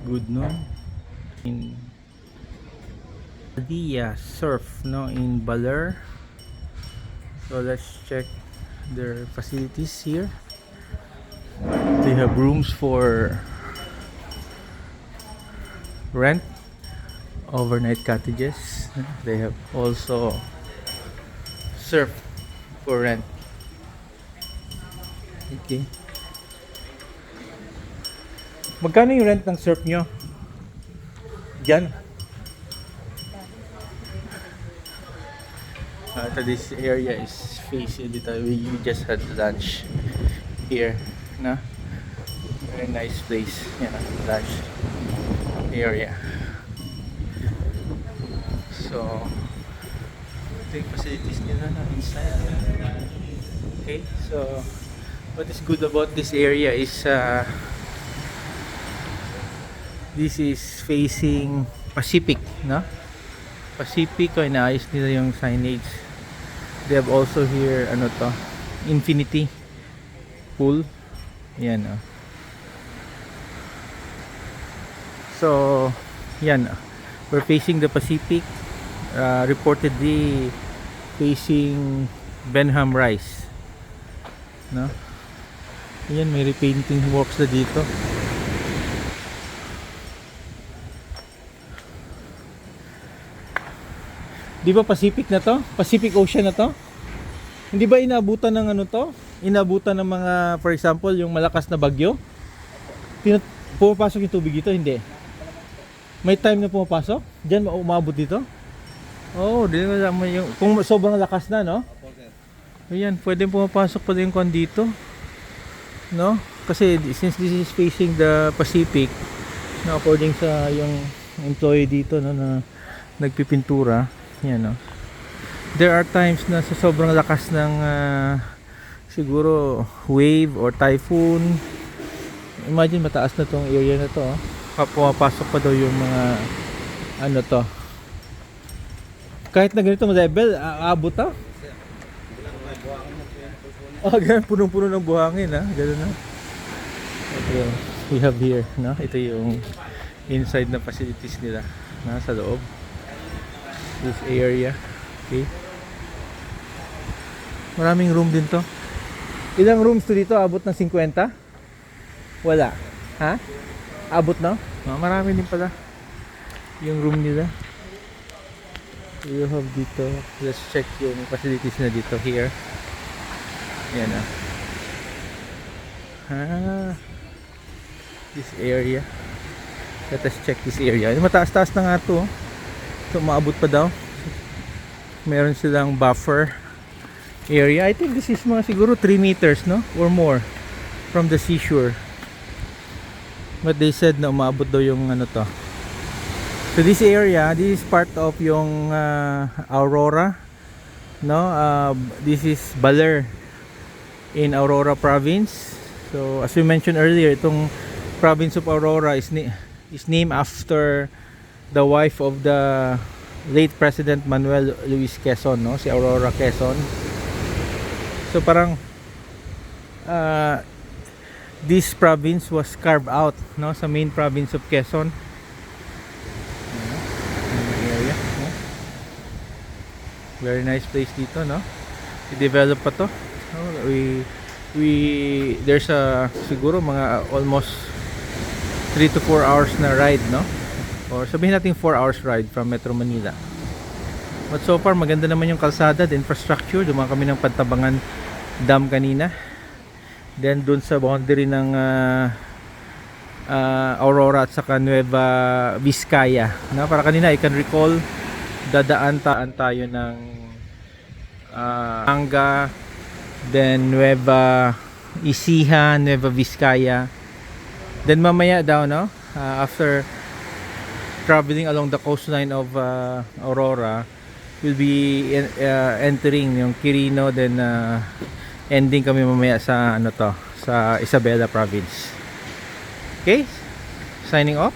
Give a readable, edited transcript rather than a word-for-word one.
good, no? In the surf, no, in Baler. So let's check their facilities here. They have rooms for rent, overnight cottages. They have also surf for rent. Okay. Magkano yung rent ng surf nyo? Diyan. So this area is facing dito. We just had lunch here, no? Very nice place, lunch area. So ito yung facilities nila na inside. Okay, so what is good about this area is this is facing Pacific, no? Pacific, o inaayos nila yung signage. They have also here infinity pool. Yan, oh. So yan, we're facing the Pacific, reportedly facing Benham Rise, no? Yan, may repainting works na dito. Di ba Pacific na to? Pacific Ocean na to? Hindi ba inaabutan ng to? Inaabutan ng mga, for example, yung malakas na bagyo? Pumapasok yung tubig dito? Hindi. May time na pumapasok? Diyan umabot dito? Oh, di ba yung kung sobrang lakas na, no? Ayan, pwede pumapasok pa din kon dito. No? Kasi since this is facing the Pacific, no, according sa yung employee dito, no, na nagpipintura, yan, no. There are times na sa sobrang lakas ng siguro wave or typhoon. Imagine mataas na tong area na to, oh. Pumapasok pa daw yung mga to. Kahit na ganito level, aabot to. Ganun, punong-puno ng buhangin, ha. Ganun na. Okay, we have here, no? Ito yung inside na facilities nila, sa loob. This area. Okay. Maraming room din to. Ilang rooms to dito? Abot ng 50? Wala. Ha? Abot, no? Marami din pala yung room nila. You have dito. Let's check yung facilities na dito here. Yan, this area. Let us check this area. Mataas-taas na nga to. So maabot pa daw. Meron silang buffer area. I think this is mga siguro 3 meters, no? Or more from the seashore. But they said na umaabot daw yung to. So this area, this is part of yung Aurora, no? This is Baler in Aurora province. So as we mentioned earlier, itong province of Aurora is named after the wife of the late President Manuel Luis Quezon, no? Si Aurora Quezon. So parang this province was carved out, no, sa main province of Quezon. Area, no? Very nice place dito, no? I-develop pa to. There's siguro mga almost 3 to 4 hours na ride, no? Or sabihin natin 4 hours ride from Metro Manila. But so far maganda naman yung kalsada, the infrastructure. Dumaan kami ng Pantabangan Dam kanina. Then dun sa boundary ng Aurora at saka Nueva Vizcaya, no? Para kanina I can recall, dadaan tayo ng Anga, then Nueva Ecija, Nueva Vizcaya. Then mamaya daw, no, after traveling along the coastline of Aurora, will be entering yung Quirino, then ending kami mamaya sa sa Isabela province. Okay, signing off.